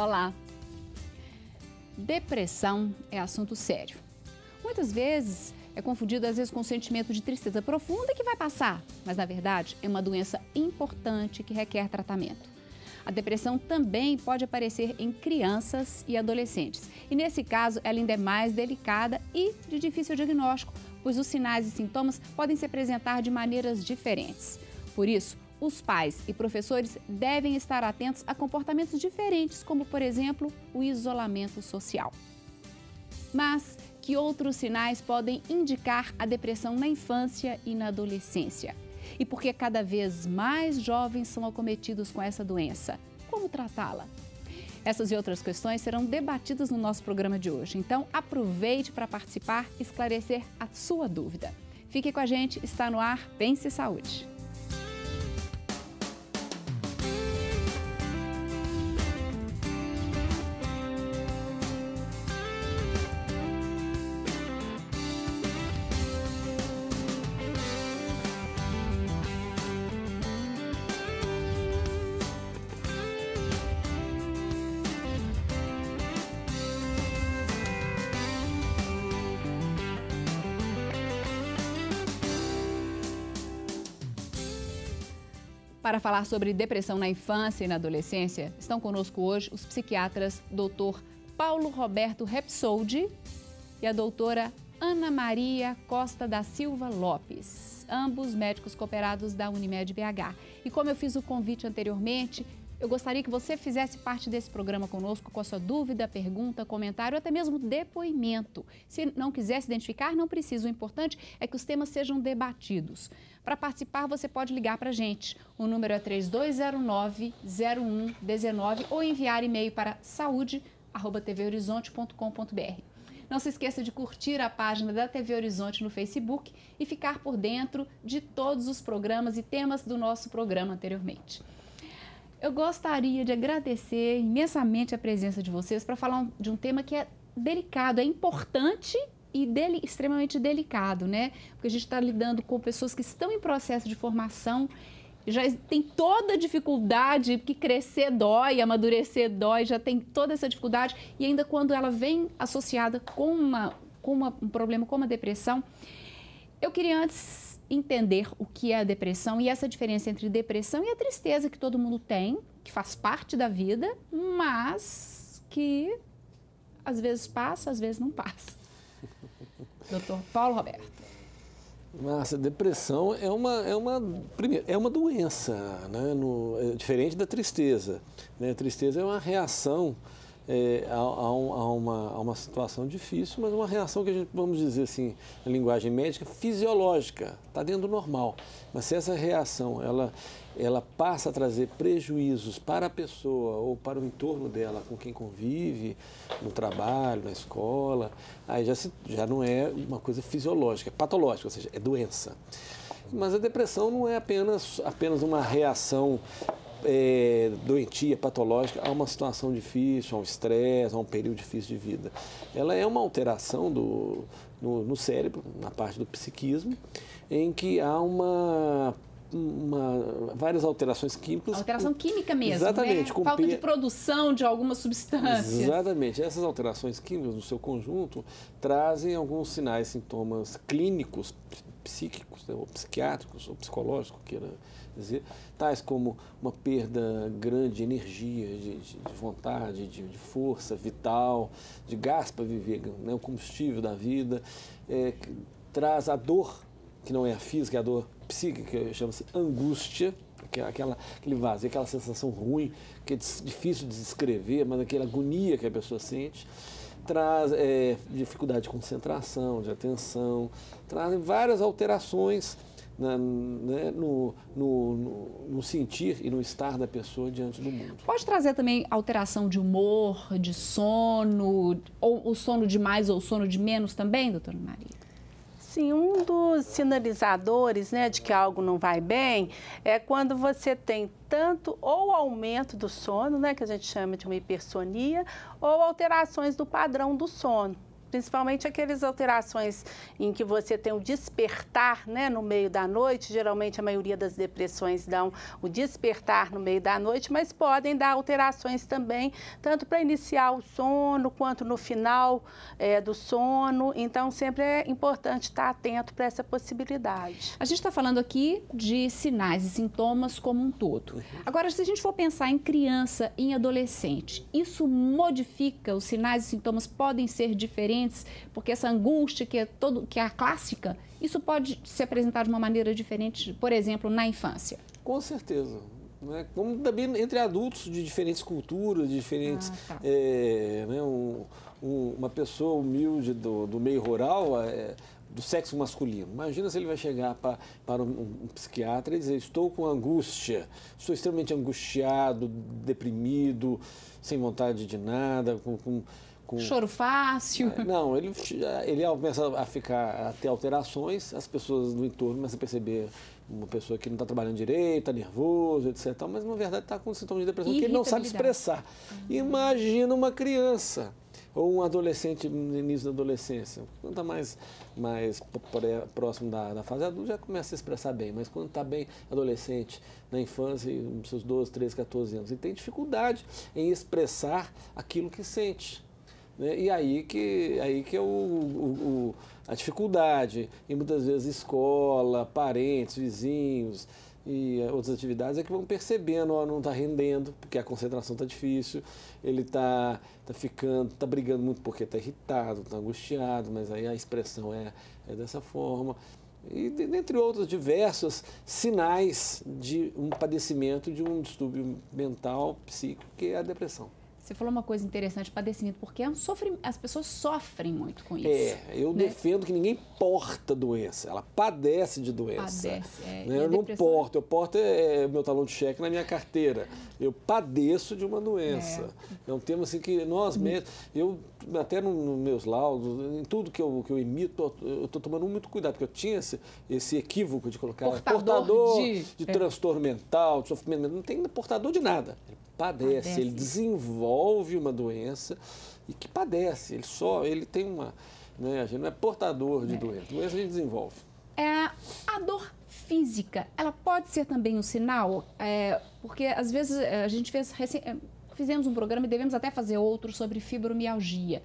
Olá! Depressão é assunto sério. Muitas vezes é confundido com um sentimento de tristeza profunda que vai passar, mas na verdade é uma doença importante que requer tratamento. A depressão também pode aparecer em crianças e adolescentes. E nesse caso, ela ainda é mais delicada e de difícil diagnóstico, pois os sinais e sintomas podem se apresentar de maneiras diferentes. Por isso, os pais e professores devem estar atentos a comportamentos diferentes, como, por exemplo, o isolamento social. Mas que outros sinais podem indicar a depressão na infância e na adolescência? E por que cada vez mais jovens são acometidos com essa doença? Como tratá-la? Essas e outras questões serão debatidas no nosso programa de hoje. Então, aproveite para participar e esclarecer a sua dúvida. Fique com a gente, está no ar Pense Saúde. Para falar sobre depressão na infância e na adolescência, estão conosco hoje os psiquiatras Dr. Paulo Roberto Repsoldi e a doutora Ana Maria Costa da Silva Lopes, ambos médicos cooperados da Unimed BH. E como eu fiz o convite anteriormente, eu gostaria que você fizesse parte desse programa conosco com a sua dúvida, pergunta, comentário ou até mesmo depoimento. Se não quiser se identificar, não precisa. O importante é que os temas sejam debatidos. Para participar, você pode ligar para a gente. O número é 3209-0119 ou enviar e-mail para saude@tvhorizonte.com.br. Não se esqueça de curtir a página da TV Horizonte no Facebook e ficar por dentro de todos os programas e temas do nosso programa anteriormente. Eu gostaria de agradecer imensamente a presença de vocês para falar de um tema que é delicado, é importante e extremamente delicado, né? Porque a gente está lidando com pessoas que estão em processo de formação, já tem toda a dificuldade, porque crescer dói, amadurecer dói, já tem toda essa dificuldade, e ainda quando ela vem associada com um problema como a depressão, eu queria antes entender o que é a depressão e essa diferença entre depressão e a tristeza que todo mundo tem, que faz parte da vida, mas que às vezes passa, às vezes não passa. Doutor Paulo Roberto. Márcia, depressão é uma doença, né? É diferente da tristeza, né? A tristeza é uma reação a uma situação difícil, mas uma reação que a gente, vamos dizer assim, na linguagem médica, fisiológica, está dentro do normal. Mas se essa reação ela passa a trazer prejuízos para a pessoa ou para o entorno dela, com quem convive, no trabalho, na escola, aí já não é uma coisa fisiológica, é patológica, ou seja, é doença. Mas a depressão não é apenas uma reação doentia, patológica, a uma situação difícil, a um estresse, a um período difícil de vida. Ela é uma alteração no cérebro, na parte do psiquismo, em que há várias alterações químicas. Alteração química mesmo, exatamente, né? Falta de produção de algumas substâncias. Exatamente. Essas alterações químicas, no seu conjunto, trazem alguns sinais, sintomas clínicos, psíquicos, né, ou psiquiátricos, ou psicológicos, queira dizer, tais como uma perda grande de energia, de vontade, de força vital, de gás para viver, né, o combustível da vida, traz a dor, que não é a física, é a dor psíquica, chama-se angústia, que é aquele vazio, aquela sensação ruim, que é difícil de descrever, mas aquela agonia que a pessoa sente. Traz dificuldade de concentração, de atenção, trazem várias alterações no sentir e no estar da pessoa diante do mundo. Pode trazer também alteração de humor, de sono, ou o sono de mais ou o sono de menos também, doutora Maria? Sim, um dos sinalizadores, né, de que algo não vai bem é quando você tem tanto ou aumento do sono, né, que a gente chama de uma hipersonia, ou alterações do padrão do sono. principalmente aquelas alterações em que você tem o despertar, né, no meio da noite. Geralmente a maioria das depressões dão o despertar no meio da noite, mas podem dar alterações também, tanto para iniciar o sono quanto no final do sono. Então sempre é importante estar atento para essa possibilidade. A gente está falando aqui de sinais e sintomas como um todo. Agora, se a gente for pensar em criança e em adolescente, isso modifica, os sinais e sintomas podem ser diferentes, porque essa angústia que é a clássica, isso pode se apresentar de uma maneira diferente, por exemplo, na infância? Com certeza. Né? Como também entre adultos de diferentes culturas, de diferentes... né? Uma pessoa humilde do meio rural, do sexo masculino. Imagina se ele vai chegar para um psiquiatra e dizer: estou com angústia, estou extremamente angustiado, deprimido, sem vontade de nada, com choro fácil. Não, ele começa a ter alterações, as pessoas do entorno começam a perceber uma pessoa que não está trabalhando direito, está nervoso, etc. Mas, na verdade, está com sintomas de depressão que ele não sabe expressar. Imagina uma criança ou um adolescente no início da adolescência. Quando está mais próximo da fase adulta, já começa a expressar bem. Mas quando está bem adolescente, na infância, nos seus 12, 13, 14 anos, ele tem dificuldade em expressar aquilo que sente. E aí que é a dificuldade, e muitas vezes escola, parentes, vizinhos e outras atividades é que vão percebendo: ó, não está rendendo, porque a concentração está difícil, ele está brigando muito porque está irritado, está angustiado, mas aí a expressão é dessa forma. E dentre outros diversos sinais de um padecimento, de um distúrbio mental, psíquico, que é a depressão. Você falou uma coisa interessante, padecimento, porque as pessoas sofrem muito com isso. Eu defendo que ninguém porta doença, ela padece de doença. Eu não porto, eu porto meu talão de cheque na minha carteira. Eu padeço de uma doença. É um termo assim que nós mesmos, eu até nos meus laudos, em tudo que eu emito, eu estou tomando muito cuidado, porque eu tinha esse equívoco de colocar portador de transtorno mental, de sofrimento mental, não tem portador de nada. Padece, ele desenvolve uma doença e que padece, ele tem uma, né, a gente não é portador de doença a gente desenvolve. A dor física, ela pode ser também um sinal? Porque às vezes a gente fizemos um programa e devemos até fazer outro sobre fibromialgia.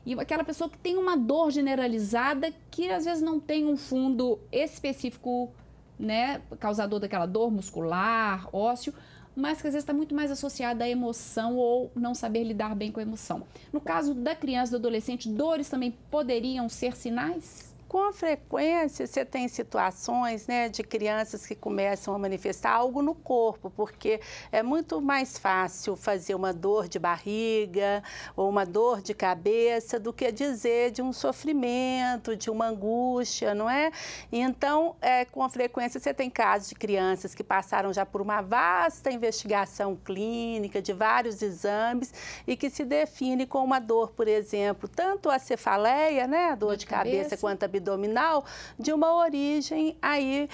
E aquela pessoa que tem uma dor generalizada que às vezes não tem um fundo específico, né, causador daquela dor muscular, ósseo, mas que às vezes está muito mais associada à emoção ou não saber lidar bem com a emoção. No caso da criança e do adolescente, dores também poderiam ser sinais? Com frequência, você tem situações, né, de crianças que começam a manifestar algo no corpo, porque é muito mais fácil fazer uma dor de barriga ou uma dor de cabeça do que dizer de um sofrimento, de uma angústia, não é? Então, com frequência, você tem casos de crianças que passaram já por uma vasta investigação clínica, de vários exames, e que se define com uma dor, por exemplo, tanto a cefaleia, né, a dor de cabeça, quanto a abdominal, de uma origem aí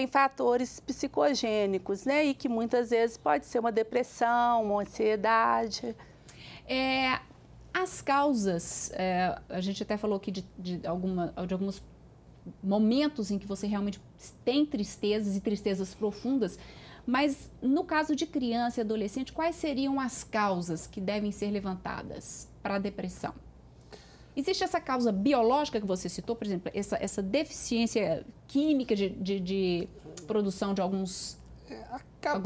em fatores psicogênicos, né? E que muitas vezes pode ser uma depressão, uma ansiedade. As causas, a gente até falou aqui de alguns momentos em que você realmente tem tristezas e tristezas profundas, mas no caso de criança e adolescente, quais seriam as causas que devem ser levantadas para a depressão? Existe essa causa biológica que você citou, por exemplo, essa deficiência química de produção de algumas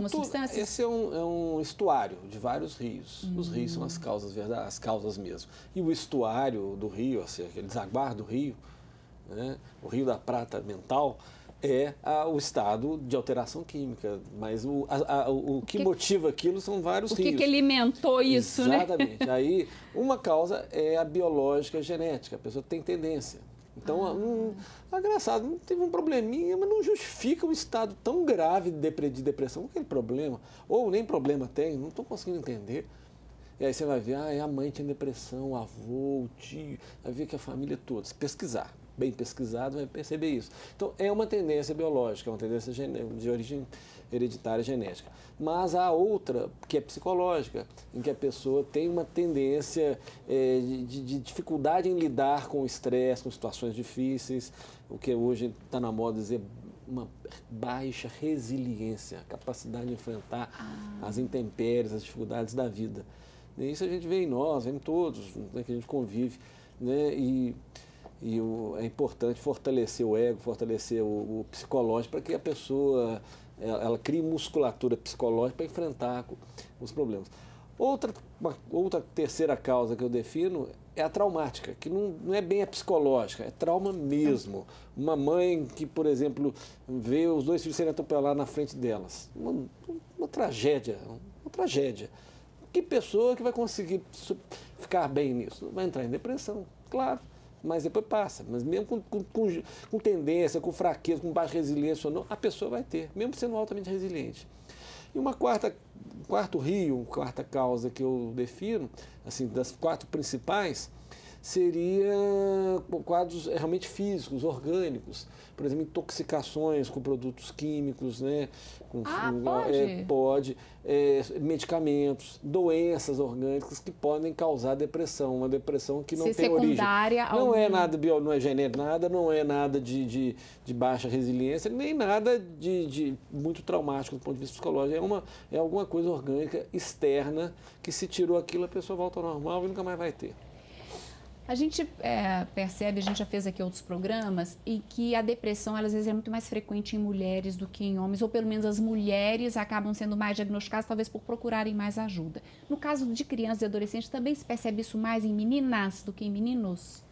substâncias? Esse é um estuário de vários rios. Os rios são as causas mesmo. E o estuário do rio, ou seja, aquele desaguar do rio, né, o Rio da Prata mental, é o estado de alteração química, mas o que motiva aquilo são vários rios. O que alimentou isso, Exatamente. Aí, uma causa é a biológica genética, a pessoa tem tendência. Então, engraçado, não teve um probleminha, mas não justifica um estado tão grave de depressão, aquele problema. Ou nem problema tem, não estou conseguindo entender. E aí você vai ver, a mãe tinha depressão, o avô, o tio, vai ver que a família toda, se pesquisar. bem pesquisado vai perceber isso. Então, é uma tendência biológica, é uma tendência de origem hereditária genética. Mas há outra, que é psicológica, em que a pessoa tem uma tendência de dificuldade em lidar com o estresse, com situações difíceis, o que hoje está na moda dizer uma baixa resiliência, a capacidade de enfrentar as intempéries, as dificuldades da vida. E isso a gente vê em nós, em todos, né, que a gente convive, né, é importante fortalecer o ego, fortalecer o psicológico para que a pessoa ela crie musculatura psicológica para enfrentar os problemas. Outra terceira causa que eu defino é a traumática, que não é bem a psicológica, é trauma mesmo. Uma mãe que, por exemplo, vê os 2 filhos serem atropelados na frente delas. Uma tragédia, uma tragédia. Que pessoa que vai conseguir ficar bem nisso? Vai entrar em depressão, claro, mas depois passa. Mas mesmo com tendência, com fraqueza, com baixa resiliência ou não, a pessoa vai ter, mesmo sendo altamente resiliente. E uma quarta causa que eu defino, assim, das 4 principais, seria quadros realmente físicos, orgânicos. Por exemplo, intoxicações com produtos químicos, né? Pode. Medicamentos, doenças orgânicas que podem causar depressão. Uma depressão que não tem origem. Não é nada não é genérico, não é nada de baixa resiliência, nem nada de muito traumático do ponto de vista psicológico. É alguma coisa orgânica externa que, se tirou aquilo, a pessoa volta ao normal e nunca mais vai ter. A gente percebe, a gente já fez aqui outros programas, e que a depressão, às vezes, é muito mais frequente em mulheres do que em homens, ou pelo menos as mulheres acabam sendo mais diagnosticadas, talvez por procurarem mais ajuda. No caso de crianças e adolescentes, também se percebe isso mais em meninas do que em meninos?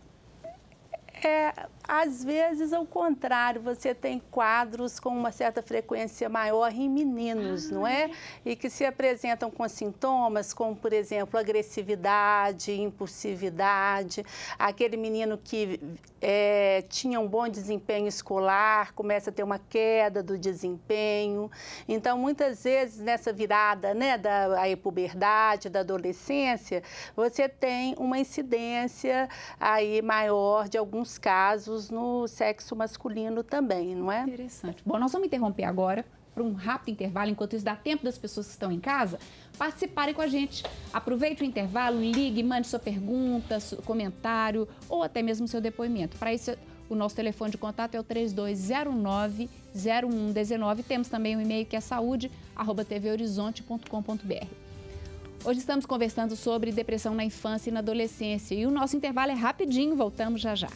Às vezes, ao contrário, você tem quadros com uma certa frequência maior em meninos, não é? E que se apresentam com sintomas como, por exemplo, agressividade, impulsividade. Aquele menino que tinha um bom desempenho escolar, começa a ter uma queda do desempenho. Então, muitas vezes, nessa virada, né, da puberdade, da adolescência, você tem uma incidência aí maior de alguns casos no sexo masculino também, não é? Interessante. Bom, nós vamos interromper agora para um rápido intervalo, enquanto isso dá tempo das pessoas que estão em casa participarem com a gente. Aproveite o intervalo, ligue, mande sua pergunta, seu comentário ou até mesmo seu depoimento. Para isso, o nosso telefone de contato é o 3209-0119. Temos também o e-mail que é saúde@tvhorizonte.com.br. Hoje estamos conversando sobre depressão na infância e na adolescência e o nosso intervalo é rapidinho, voltamos já já.